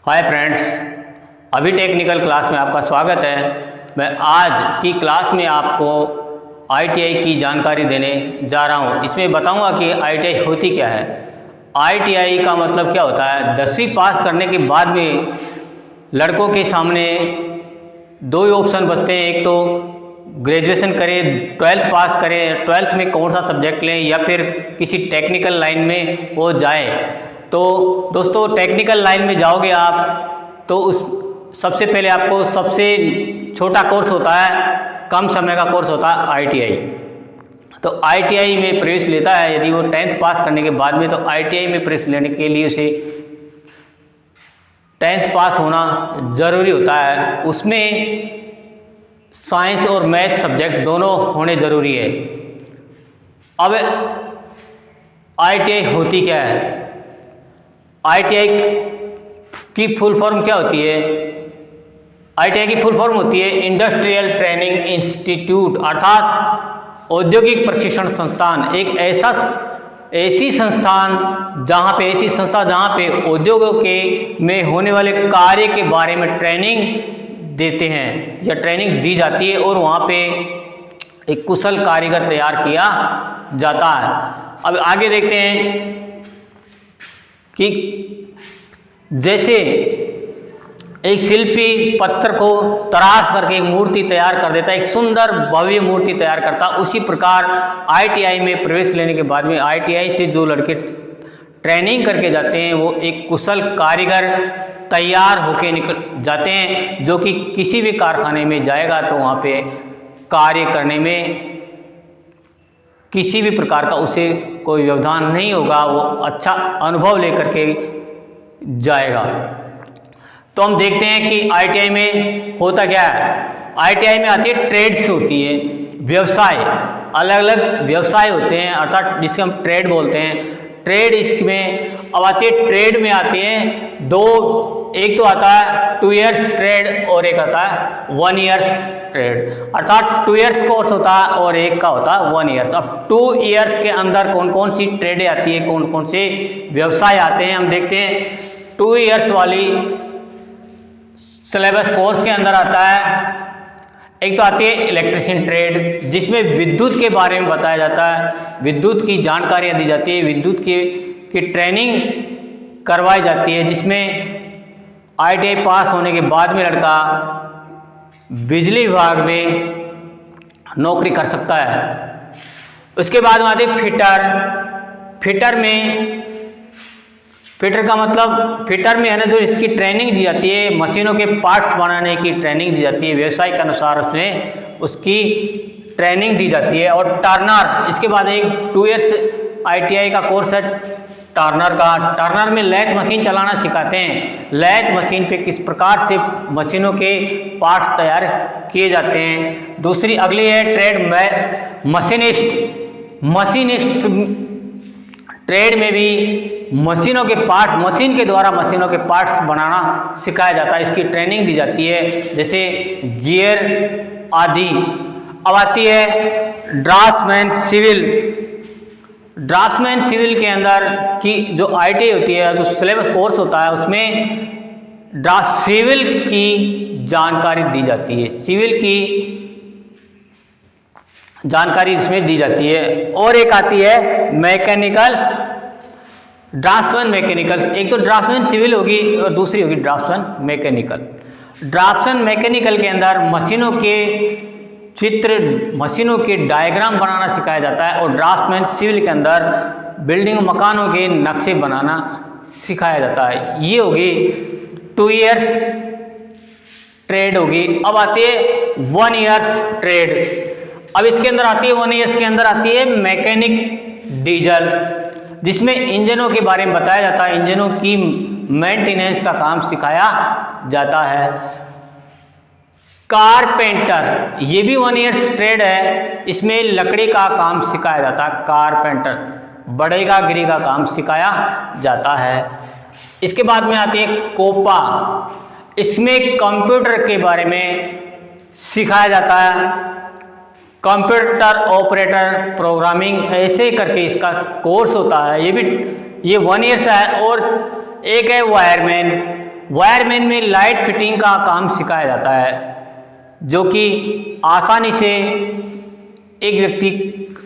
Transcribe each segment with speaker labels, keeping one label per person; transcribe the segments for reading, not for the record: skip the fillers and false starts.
Speaker 1: Hi friends, अभी technical class में आपका स्वागत है। मैं आज की क्लास में आपको आईटीआई की जानकारी देने जा रहा हूं। इसमें बताऊंगा कि आईटीआई होती क्या है। आईटीआई का मतलब क्या होता है। 10वीं पास करने के बाद में लड़कों के सामने दो ही ऑप्शन बचते हैं। एक तो ग्रेजुएशन करें, 12th पास करें, 12th में कौन सा सब्जेक्ट लें या फिर किसी टेक्निकल लाइन में वो जाए। तो दोस्तों, टेक्निकल लाइन में जाओगे आप तो उस सबसे पहले आपको सबसे छोटा कोर्स होता है, कम समय का कोर्स होता है आईटीआई। तो आईटीआई में प्रवेश लेता है यदि वो 10th पास करने के बाद में, तो आईटीआई में प्रवेश लेने के लिए उसे 10th पास होना ज़रूरी होता है। उसमें साइंस और मैथ सब्जेक्ट दोनों होने ज़रूरी है। अब आईटीआई होती क्या है। आईटीआई की फुल फॉर्म क्या होती है। आईटीआई की फुल फॉर्म होती है इंडस्ट्रियल ट्रेनिंग इंस्टीट्यूट, अर्थात औद्योगिक प्रशिक्षण संस्थान। एक ऐसी संस्थान जहाँ पे उद्योगों के में होने वाले कार्य के बारे में ट्रेनिंग देते हैं या ट्रेनिंग दी जाती है और वहाँ पे एक कुशल कारीगर तैयार किया जाता है। अब आगे देखते हैं कि जैसे एक शिल्पी पत्थर को तराश करके एक मूर्ति तैयार कर देता है, एक सुंदर भव्य मूर्ति तैयार करता, उसी प्रकार आईटीआई में प्रवेश लेने के बाद में आईटीआई से जो लड़के ट्रेनिंग करके जाते हैं वो एक कुशल कारीगर तैयार होके निकल जाते हैं, जो कि किसी भी कारखाने में जाएगा तो वहाँ पे कार्य करने में किसी भी प्रकार का उसे कोई व्यवधान नहीं होगा, वो अच्छा अनुभव लेकर के जाएगा। तो हम देखते हैं कि आईटीआई में होता क्या है। आईटीआई में आती है ट्रेड्स होती है, व्यवसाय, अलग अलग व्यवसाय होते हैं, अर्थात जिसके हम ट्रेड बोलते हैं। ट्रेड इसमें अब आती है, ट्रेड में आती हैं दो, एक तो आता है 2 इयर्स ट्रेड और एक आता है 1 इयर्स ट्रेड, अर्थात 2 इयर्स कोर्स होता है और एक का होता है 1 इयर्स। अब 2 इयर्स के अंदर कौन कौन सी ट्रेडें आती है, कौन कौन से व्यवसाय आते हैं, हम देखते हैं। 2 इयर्स वाली सिलेबस कोर्स के अंदर आता है, एक तो आती है इलेक्ट्रिशियन ट्रेड, जिसमें विद्युत के बारे में बताया जाता है, विद्युत की जानकारियाँ दी जाती है, विद्युत की ट्रेनिंग करवाई जाती है, जिसमें आईटीआई पास होने के बाद में लड़का बिजली विभाग में नौकरी कर सकता है। उसके बाद में आती है फिटर में, फिटर का मतलब, फिटर में है ना जो इसकी ट्रेनिंग दी जाती है, मशीनों के पार्ट्स बनाने की ट्रेनिंग दी जाती है, व्यवसाय के अनुसार उसमें उसकी ट्रेनिंग दी जाती है। और टर्नर, इसके बाद एक 2 इयर्स आईटीआई का कोर्स है टर्नर का। टर्नर में लैथ मशीन चलाना सिखाते हैं, लैथ मशीन पे किस प्रकार से मशीनों के पार्ट्स तैयार किए जाते हैं। दूसरी अगली है ट्रेड मशीनिस्ट ट्रेड में भी मशीनों के पार्ट्स, मशीन के द्वारा मशीनों के पार्ट्स बनाना सिखाया जाता है, इसकी ट्रेनिंग दी जाती है, जैसे गियर आदि। अब आती है ड्राफ्ट्समैन सिविल के अंदर की जो आईटीआई होती है, जो सिलेबस कोर्स होता है, उसमें सिविल की जानकारी दी जाती है, सिविल की जानकारी इसमें दी जाती है। और एक आती है मैकेनिकल, ड्राफ्ट्समैन मैकेनिकल। एक तो ड्राफ्ट्समैन सिविल होगी और दूसरी होगी ड्राफ्ट्समैन मैकेनिकल। ड्राफ्ट्समैन मैकेनिकल के अंदर मशीनों के चित्र, मशीनों के डायग्राम बनाना सिखाया जाता है, और ड्राफ्ट्समैन सिविल के अंदर बिल्डिंग मकानों के नक्शे बनाना सिखाया जाता है। ये होगी 2 इयर्स ट्रेड होगी। अब आती है 1 इयर्स ट्रेड। अब इसके अंदर आती है 1 इयर्स के अंदर आती है मैकेनिक डीजल, जिसमें इंजनों के बारे में बताया जाता है, इंजनों की मेंटेनेंस का काम सिखाया जाता है। कारपेंटर, ये भी 1 इयर्स ट्रेड है, इसमें लकड़ी का काम सिखाया जाता है, कारपेंटर, बढ़ईगिरी का काम सिखाया जाता है। इसके बाद में आती है कोपा, इसमें कंप्यूटर के बारे में सिखाया जाता है, कंप्यूटर ऑपरेटर प्रोग्रामिंग ऐसे करके इसका कोर्स होता है। ये 1 इयर्स है। और एक है वायरमैन में लाइट फिटिंग का काम सिखाया जाता है, जो कि आसानी से एक व्यक्ति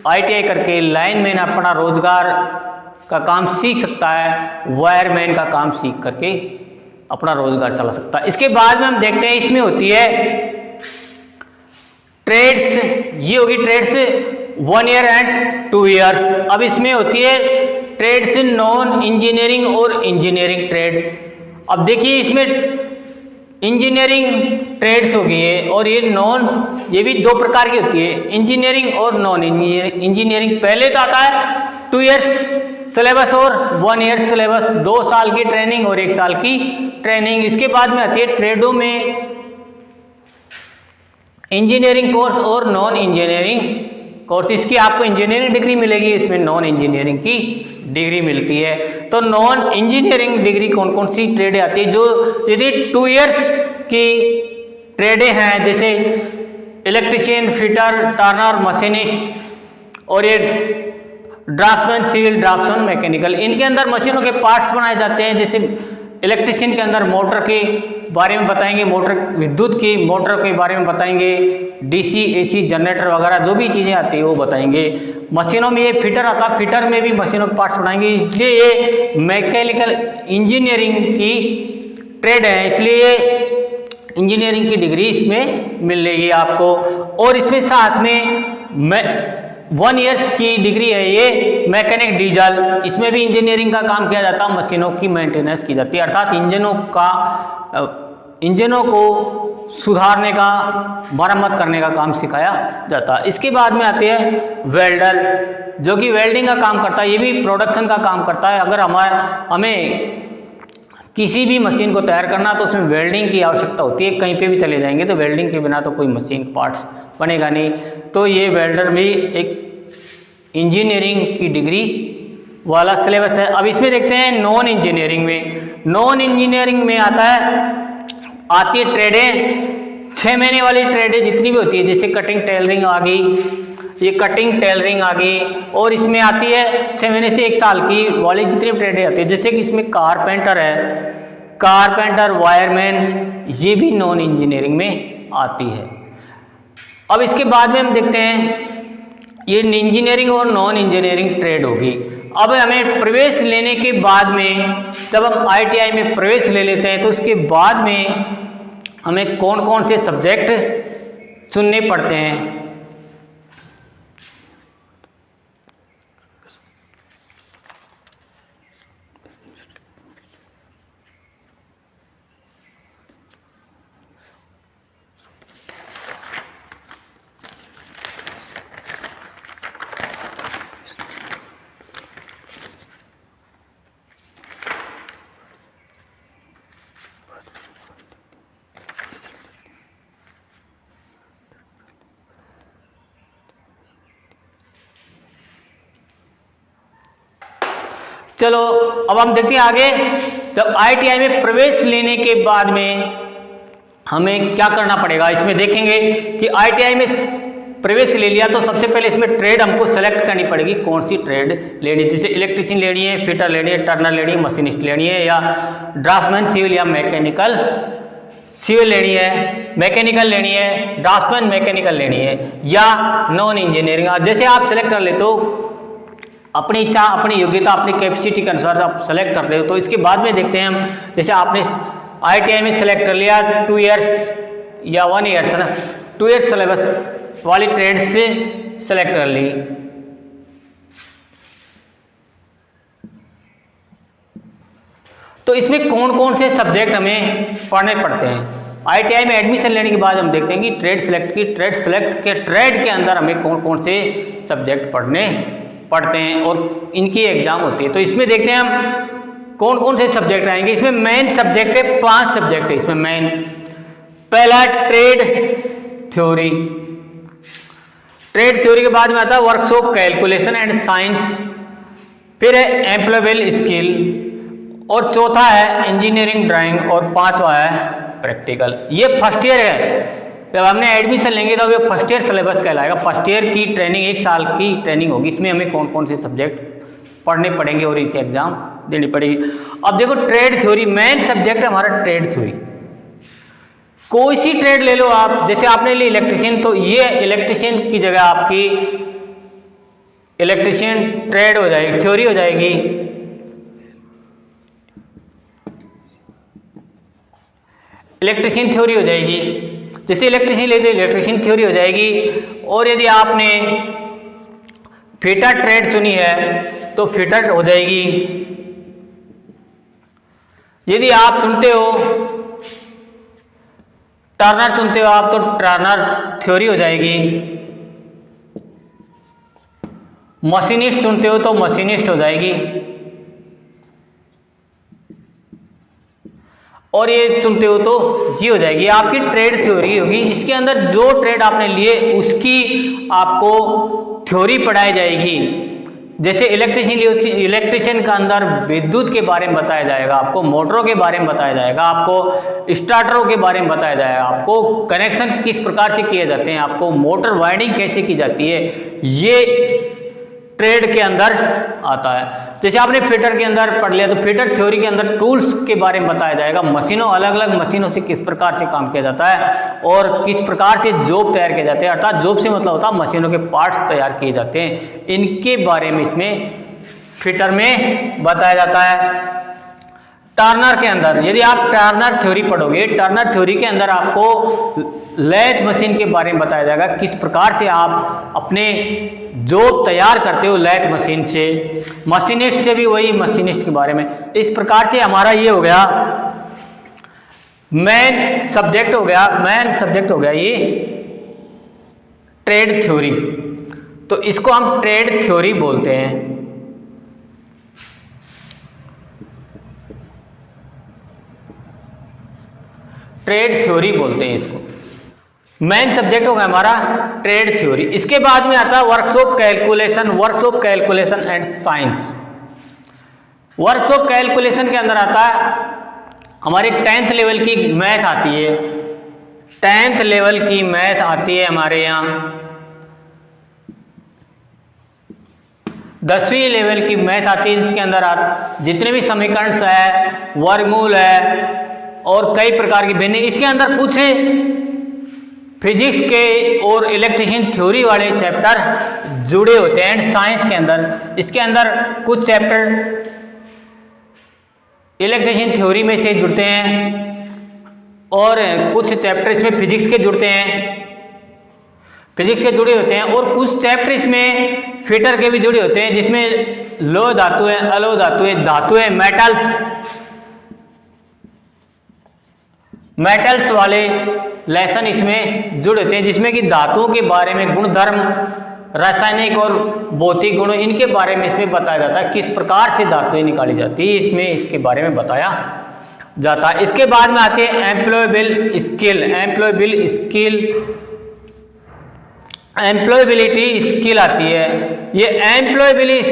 Speaker 1: ITI करके लाइनमैन अपना रोजगार का काम सीख सकता है, वायरमैन का काम सीख करके अपना रोजगार चला सकता है। इसके बाद में हम देखते हैं इसमें होती है ट्रेड्स। ये होगी ट्रेड्स 1 ईयर एंड 2 ईयर्स। अब इसमें होती है ट्रेड्स नॉन इंजीनियरिंग और इंजीनियरिंग ट्रेड। अब देखिए इसमें इंजीनियरिंग ट्रेड्स हो गई है और ये भी 2 प्रकार की होती है, इंजीनियरिंग और नॉन इंजीनियरिंग। पहले तो आता है 2 ईयर्स सिलेबस और 1 ईयर सिलेबस, 2 साल की ट्रेनिंग और 1 साल की ट्रेनिंग। इसके बाद में आती है ट्रेडों में इंजीनियरिंग कोर्स और नॉन इंजीनियरिंग कोर्स। इसकी आपको इंजीनियरिंग डिग्री मिलेगी, इसमें नॉन इंजीनियरिंग की डिग्री मिलती है। तो नॉन इंजीनियरिंग डिग्री कौन कौन सी ट्रेडें आती है? जो यदि 2 ईयर्स की ट्रेडें हैं, जैसे इलेक्ट्रीशियन, फिटर, टर्नर, मशीनिस्ट और ये ड्राफ्ट्समैन, सिविल ड्राफ्ट्समैन, मैकेनिकल। इनके अंदर मशीनों के पार्ट्स बनाए जाते हैं। जैसे इलेक्ट्रीशियन के अंदर मोटर के बारे में बताएंगे, मोटर विद्युत की मोटर के बारे में बताएंगे, DC, AC, जनरेटर वगैरह जो भी चीज़ें आती है वो बताएंगे। मशीनों में ये फिटर आता है, फिटर में भी मशीनों के पार्ट्स बनाएंगे। इसलिए ये मैकेनिकल इंजीनियरिंग की ट्रेड है, इसलिए ये इंजीनियरिंग की डिग्री इसमें मिलेगी आपको। और इसमें साथ में 1 ईयर्स की डिग्री है ये मैकेनिक डीजल। इसमें भी इंजीनियरिंग का काम किया जाता है, मशीनों की मेंटेनेंस की जाती है, अर्थात इंजनों को सुधारने का, मरम्मत करने का काम सिखाया जाता है। इसके बाद में आते हैं वेल्डर, जो कि वेल्डिंग का काम करता है। ये भी प्रोडक्शन का काम करता है। अगर हमें किसी भी मशीन को तैयार करना तो उसमें वेल्डिंग की आवश्यकता होती है। कहीं पे भी चले जाएंगे तो वेल्डिंग के बिना तो कोई मशीन पार्ट्स बनेगा नहीं। तो ये वेल्डर भी एक इंजीनियरिंग की डिग्री वाला सिलेबस है। अब इसमें देखते हैं नॉन इंजीनियरिंग में। नॉन इंजीनियरिंग में आती है ट्रेडें 6 महीने वाली ट्रेडें जितनी भी होती है, जैसे कटिंग टेलरिंग आ गई, ये कटिंग टेलरिंग आ गई। और इसमें आती है 6 महीने से 1 साल की वाली जितनी ट्रेडें आती है, जैसे कि इसमें कारपेंटर है, कारपेंटर, वायरमैन, ये भी नॉन इंजीनियरिंग में आती है। अब इसके बाद में हम देखते हैं ये इंजीनियरिंग और नॉन इंजीनियरिंग ट्रेड होगी। अब हमें प्रवेश लेने के बाद में, जब हम ITI में प्रवेश ले लेते हैं तो उसके बाद में हमें कौन कौन से सब्जेक्ट चुनने पड़ते हैं। चलो अब हम देखते हैं आगे। जब ITI में प्रवेश लेने के बाद में हमें क्या करना पड़ेगा, इसमें देखेंगे कि ITI में प्रवेश ले लिया तो सबसे पहले इसमें ट्रेड हमको सेलेक्ट करनी पड़ेगी, कौन सी ट्रेड लेनी। जैसे इलेक्ट्रीशियन लेनी है, फिटर लेनी है, टर्नर लेनी है, मशीनिस्ट लेनी है, या ड्राफ्ट्समैन सिविल या मैकेनिकल सिविल लेनी है, मैकेनिकल लेनी है, ड्राफ्ट्समैन मैकेनिकल लेनी है, या नॉन इंजीनियरिंग। जैसे आप सेलेक्ट कर ले तो अपनी इच्छा, अपनी योग्यता, अपनी कैपेसिटी के अनुसार आप सेलेक्ट कर रहे हो। तो इसके बाद में देखते हैं हम, जैसे आपने ITI में सेलेक्ट कर लिया 2 ईयर्स या 1 ईयर्स है ना, 2 ईयर्स सिलेबस वाली ट्रेड से सेलेक्ट कर ली। तो इसमें कौन कौन से सब्जेक्ट हमें पढ़ने पड़ते हैं। ITI में एडमिशन लेने के बाद हम देखते हैं कि ट्रेड के अंदर हमें कौन कौन से सब्जेक्ट पढ़ने पढ़ते हैं और इनकी एग्जाम होती है। तो इसमें देखते हैं हम कौन कौन से सब्जेक्ट आएंगे। इसमें मेन सब्जेक्ट है, 5 सब्जेक्ट है इसमें मेन। पहला ट्रेड थ्योरी। ट्रेड थ्योरी के बाद में आता है वर्कशॉप, कैलकुलेशन एंड साइंस, फिर है एम्प्लॉयबल स्किल, और चौथा है इंजीनियरिंग ड्राइंग, और 5वां है प्रैक्टिकल। ये फर्स्ट ईयर है। जब हमने एडमिशन लेंगे तो ये फर्स्ट ईयर सिलेबस कहलाएगा। फर्स्ट ईयर की ट्रेनिंग 1 साल की ट्रेनिंग होगी। इसमें हमें कौन कौन से सब्जेक्ट पढ़ने पड़ेंगे और इनके एग्जाम देनी पड़ेगी। अब देखो ट्रेड थ्योरी, मेन सब्जेक्ट है हमारा ट्रेड थ्योरी। कोई सी ट्रेड ले लो आप, जैसे आपने ली इलेक्ट्रिशियन, तो ये इलेक्ट्रिशियन की जगह आपकी इलेक्ट्रिशियन ट्रेड हो जाएगी, थ्योरी हो जाएगी। इलेक्ट्रिशियन थ्योरी हो जाएगी। जैसे इलेक्ट्रिशियन लेते इलेक्ट्रिशियन थ्योरी हो जाएगी। और यदि आपने फिटर ट्रेड चुनी है तो फिटर हो जाएगी। यदि आप चुनते हो टर्नर चुनते हो आप, तो टर्नर थ्योरी हो जाएगी। मशीनिस्ट चुनते हो तो मशीनिस्ट हो जाएगी। और ये चुनते हो तो ये हो जाएगी, आपकी ट्रेड थ्योरी होगी। इसके अंदर जो ट्रेड आपने लिए उसकी आपको थ्योरी पढ़ाई जाएगी। जैसे इलेक्ट्रिशियन का अंदर विद्युत के बारे में बताया जाएगा, आपको मोटरों के बारे में बताया जाएगा, आपको स्टार्टरों के बारे में बताया जाएगा, आपको कनेक्शन किस प्रकार से किए जाते हैं, आपको मोटर वाइंडिंग कैसे की जाती है, ये ट्रेड के अंदर आता है। जैसे आपने फिटर के अंदर पढ़ लिया तो फिटर थ्योरी के अंदर टूल्स के बारे में बताया जाएगा, मशीनों, अलग अलग मशीनों से किस प्रकार से काम किया जाता है और किस प्रकार से जॉब तैयार किए जाते हैं, अर्थात जॉब से मतलब होता है मशीनों के पार्ट्स तैयार किए जाते हैं, इनके बारे में इसमें फिटर में बताया जाता है। टर्नर के अंदर यदि आप टर्नर थ्योरी पढ़ोगे, टर्नर थ्योरी के अंदर आपको लैथ मशीन के बारे में बताया जाएगा, किस प्रकार से आप अपने जॉब तैयार करते हो लैथ मशीन से। मशीनिस्ट से भी वही, मशीनिस्ट के बारे में। इस प्रकार से हमारा ये हो गया मेन सब्जेक्ट हो गया ये ट्रेड थ्योरी। तो इसको हम ट्रेड थ्योरी बोलते हैं। ट्रेड थ्योरी बोलते हैं इसको। मेन सब्जेक्ट होगा हमारा ट्रेड थ्योरी। इसके बाद में आता है works of calculation and science. Works of calculation के अंदर आता है हमारी 10th लेवल की मैथ आती है। 10th लेवल की मैथ आती है हमारे यहाँ। 10वीं लेवल की मैथ आती है, जिसके अंदर जितने भी समीकरण है, वर्गमूल है और कई प्रकार की भिन्न, इसके अंदर कुछ फिजिक्स के और इलेक्ट्रिशियन थ्योरी वाले चैप्टर जुड़े होते हैं। एंड साइंस के अंदर इसके अंदर कुछ चैप्टर इलेक्ट्रिशियन थ्योरी में से जुड़ते हैं और कुछ चैप्टर इसमें फिजिक्स के जुड़ते हैं, फिजिक्स के जुड़े होते हैं, और कुछ चैप्टर इसमें फिटर के भी जुड़े होते हैं, जिसमें लोह धातु है, अलोह धातु है, धातु है, मेटल्स वाले लेसन इसमें जुड़े होते हैं, जिसमें कि धातुओं के बारे में गुणधर्म, रासायनिक और भौतिक गुण, इनके बारे में इसमें बताया जाता है, किस प्रकार से धातुएं निकाली जाती है, इसमें इसके बारे में बताया जाता है। इसके बाद में आती है एम्प्लॉयबिलिटी स्किल आती है। ये एम्प्लॉयबिलिटी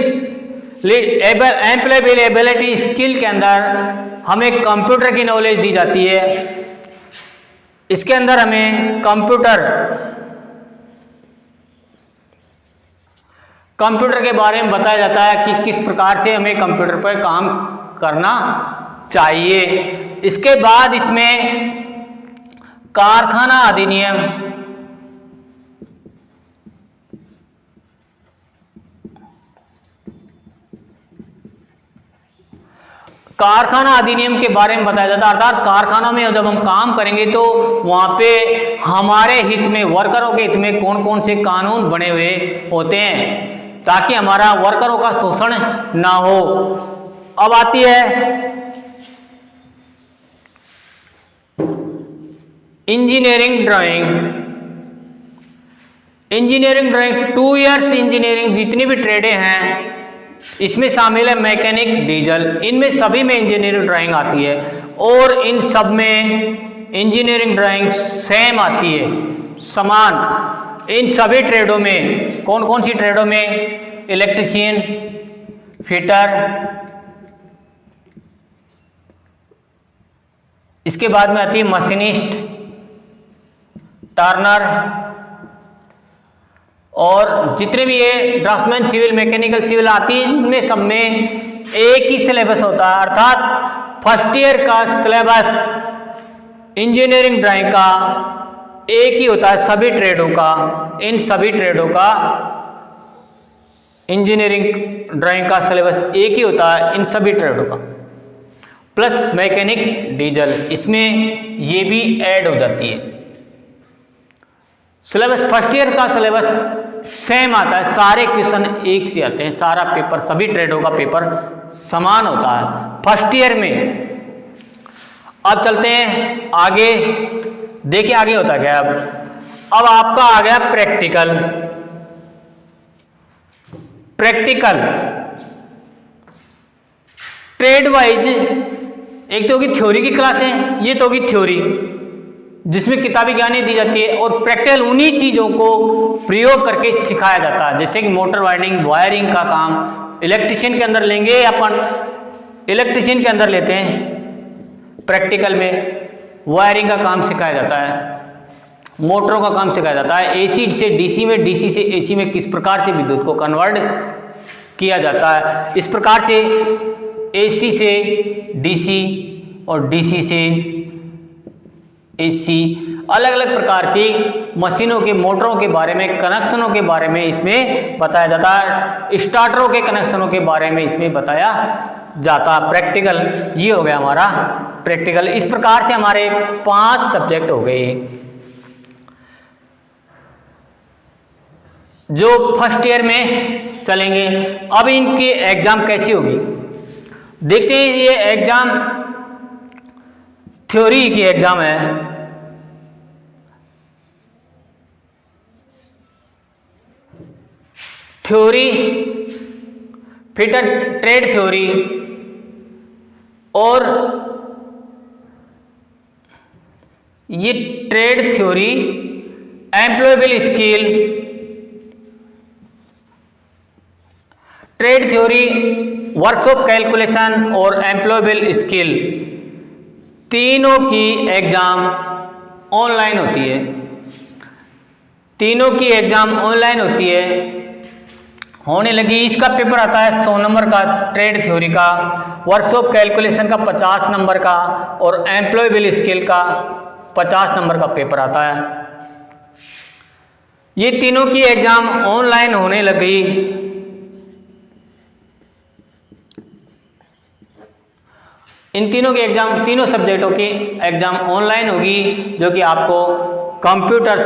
Speaker 1: स्किल के अंदर हमें कंप्यूटर की नॉलेज दी जाती है। इसके अंदर हमें कंप्यूटर के बारे में बताया जाता है कि किस प्रकार से हमें कंप्यूटर पर काम करना चाहिए। इसके बाद इसमें कारखाना अधिनियम, कारखाना अधिनियम के बारे में बताया जाता है, अर्थात कारखानों में जब हम काम करेंगे तो वहां पे हमारे हित में, वर्करों के हित में कौन कौन से कानून बने हुए होते हैं ताकि हमारा वर्करों का शोषण ना हो। अब आती है इंजीनियरिंग ड्राइंग। 2 इयर्स इंजीनियरिंग जितनी भी ट्रेडें हैं इसमें शामिल है मैकेनिक, डीजल, इनमें सभी में इंजीनियरिंग ड्राइंग आती है और इन सब में इंजीनियरिंग ड्राइंग सेम आती है, समान। इन सभी ट्रेडों में कौन कौन सी ट्रेडों में? इलेक्ट्रिशियन, फिटर, इसके बाद में आती है मशीनिस्ट, टर्नर और जितने भी ये ड्राफ्टमैन, सिविल, मैकेनिकल, सिविल आती है, इनमें सब में एक ही सिलेबस होता है, अर्थात फर्स्ट ईयर का सिलेबस इंजीनियरिंग ड्राइंग का एक ही होता है सभी ट्रेडों का। इन सभी ट्रेडों का इंजीनियरिंग ड्राइंग का सिलेबस एक ही होता है इन सभी ट्रेडों का, प्लस मैकेनिक डीजल इसमें ये भी ऐड हो जाती है। सिलेबस फर्स्ट ईयर का सिलेबस सेम आता है, सारे क्वेश्चन एक से आते हैं, सारा पेपर सभी ट्रेडों का पेपर समान होता है फर्स्ट ईयर में। अब चलते हैं आगे, देखिए आगे होता क्या है। अब आपका आ गया प्रैक्टिकल। प्रैक्टिकल ट्रेड वाइज एक तो होगी थ्योरी की क्लासें, ये तो होगी थ्योरी जिसमें किताबी ज्ञान दी जाती है, और प्रैक्टिकल उन्हीं चीज़ों को प्रयोग करके सिखाया जाता है, जैसे कि मोटर वाइंडिंग वायरिंग का काम इलेक्ट्रिशियन के अंदर लेंगे, अपन इलेक्ट्रिशियन के अंदर लेते हैं, प्रैक्टिकल में वायरिंग का काम सिखाया जाता है, मोटरों का काम सिखाया जाता है, एसी से डीसी में, डीसी से एसी में किस प्रकार से विद्युत को कन्वर्ट किया जाता है, इस प्रकार से एसी से डीसी और डीसी से एसी, अलग अलग प्रकार की मशीनों के मोटरों के बारे में, कनेक्शनों के बारे में इसमें बताया जाता है, स्टार्टरों के कनेक्शनों के बारे में इसमें बताया जाता है। प्रैक्टिकल ये हो गया हमारा प्रैक्टिकल। इस प्रकार से हमारे 5 सब्जेक्ट हो गए जो फर्स्ट ईयर में चलेंगे। अब इनकी एग्जाम कैसी होगी देखते हैं। ये एग्जाम थ्योरी की एग्जाम है, थ्योरी फिर ट्रेड थ्योरी और ये trade theory, employable skill, trade theory, workshop calculation और एम्प्लॉयबल स्किल, तीनों की एग्जाम ऑनलाइन होती है। तीनों की एग्जाम ऑनलाइन होती है, होने लगी। इसका पेपर आता है 100 नंबर का ट्रेड थ्योरी का, वर्कशॉप कैलकुलेशन का 50 नंबर का और एम्प्लॉयबल स्किल का 50 नंबर का पेपर आता है। ये तीनों की एग्जाम ऑनलाइन होने लगी। इन तीनों के एग्जाम, तीनों सब्जेक्टों की एग्जाम ऑनलाइन होगी, जो कि आपको कंप्यूटर,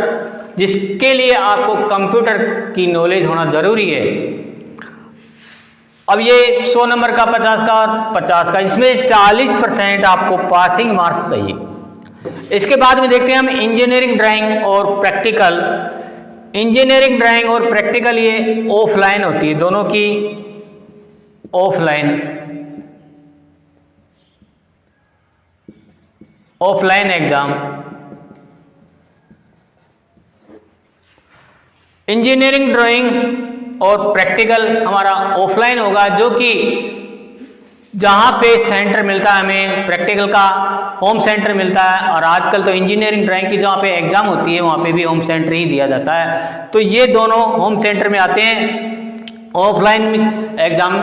Speaker 1: जिसके लिए आपको कंप्यूटर की नॉलेज होना जरूरी है। अब ये 100 नंबर का 50 का और 50 का, इसमें 40% आपको पासिंग मार्क्स चाहिए। इसके बाद में देखते हैं हम इंजीनियरिंग ड्राइंग और प्रैक्टिकल। इंजीनियरिंग ड्राइंग और प्रैक्टिकल ये ऑफलाइन होती है, दोनों की ऑफलाइन एग्जाम। इंजीनियरिंग ड्राइंग और प्रैक्टिकल हमारा ऑफलाइन होगा, जो कि जहाँ पे सेंटर मिलता है हमें प्रैक्टिकल का, होम सेंटर मिलता है। और आजकल तो इंजीनियरिंग ड्राइंग की जहाँ पे एग्जाम होती है वहाँ पे भी होम सेंटर ही दिया जाता है। तो ये दोनों होम सेंटर में आते हैं, ऑफलाइन एग्जाम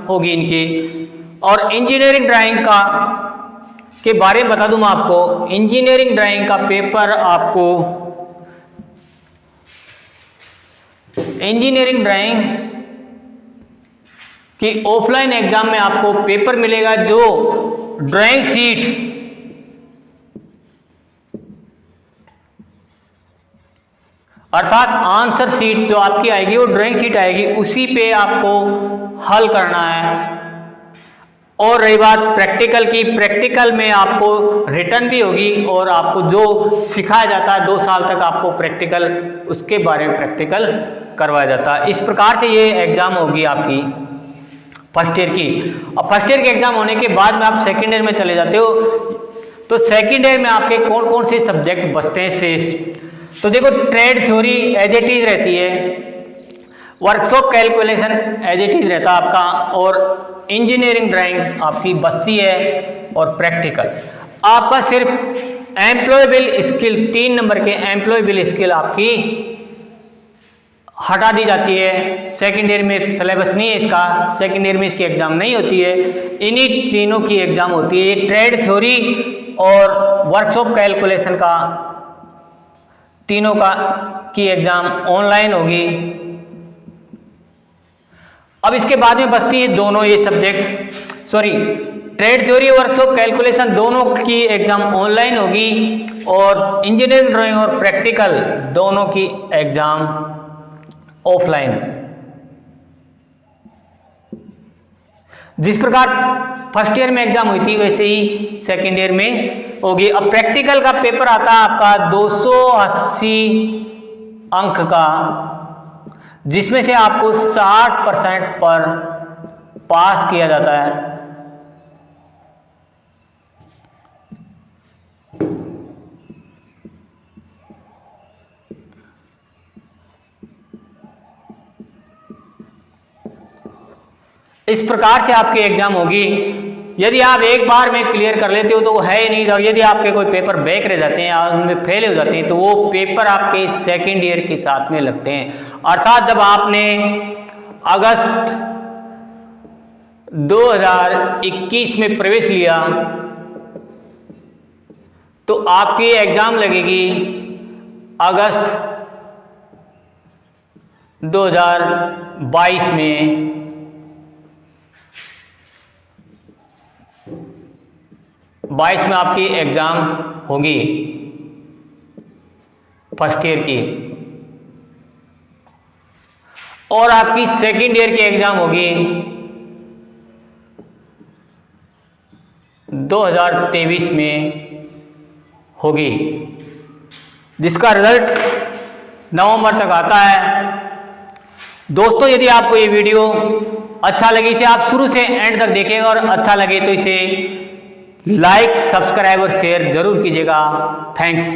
Speaker 1: होगी इनकी। और इंजीनियरिंग ड्राइंग का के बारे में बता दूं मैं आपको, इंजीनियरिंग ड्राइंग का पेपर आपको, इंजीनियरिंग ड्राइंग की ऑफलाइन एग्जाम में आपको पेपर मिलेगा जो ड्राइंग शीट, अर्थात आंसर शीट जो आपकी आएगी वो ड्राइंग शीट आएगी, उसी पे आपको हल करना है। और रही बात प्रैक्टिकल की, प्रैक्टिकल में आपको रिटर्न भी होगी और आपको जो सिखाया जाता है 2 साल तक आपको प्रैक्टिकल, उसके बारे में प्रैक्टिकल करवाया जाता है। इस प्रकार से ये एग्जाम होगी आपकी फर्स्ट ईयर की। और फर्स्ट ईयर के एग्जाम होने के बाद में आप सेकेंड ईयर में चले जाते हो, तो सेकेंड ईयर में आपके कौन कौन से सब्जेक्ट बचते हैं शेष। तो देखो, trade theory as it is रहती है, workshop calculation as it is रहता है आपका, और इंजीनियरिंग ड्राइंग आपकी बचती है, और प्रैक्टिकल आपका सिर्फ एम्प्लॉयबल स्किल, 3 नंबर के एम्प्लॉयबल स्किल आपकी हटा दी जाती है। सेकेंड ईयर में सिलेबस नहीं है इसका, सेकेंड ईयर में इसकी एग्ज़ाम नहीं होती है। इन्हीं तीनों की एग्ज़ाम होती है। ट्रेड थ्योरी और वर्कशॉप कैलकुलेशन का तीनों का की एग्ज़ाम ऑनलाइन होगी। अब इसके बाद में बचती है दोनों ये subject, trade theory workshop calculation दोनों की एग्ज़ाम ऑनलाइन होगी और इंजीनियरिंग ड्राइंग और प्रैक्टिकल दोनों की एग्ज़ाम ऑफलाइन। जिस प्रकार फर्स्ट ईयर में एग्जाम हुई थी वैसे ही सेकेंड ईयर में होगी। अब प्रैक्टिकल का पेपर आता है आपका 280 अंक का, जिसमें से आपको 60% पर पास किया जाता है। इस प्रकार से आपकी एग्जाम होगी। यदि आप एक बार में क्लियर कर लेते हो तो वो है ही नहीं। यदि आपके कोई पेपर बैक रह जाते हैं या उनमें फेल हो जाते हैं तो वो पेपर आपके सेकेंड ईयर के साथ में लगते हैं। अर्थात जब आपने अगस्त 2021 में प्रवेश लिया तो आपकी एग्जाम लगेगी अगस्त 2022 में। में आपकी एग्जाम होगी फर्स्ट ईयर की, और आपकी सेकेंड ईयर की एग्जाम होगी 2023 में होगी, जिसका रिजल्ट नवंबर तक आता है। दोस्तों, यदि आपको ये वीडियो अच्छा लगे, इसे आप शुरू से एंड तक देखिएगा और अच्छा लगे तो इसे लाइक, सब्सक्राइब और शेयर जरूर कीजिएगा। थैंक्स।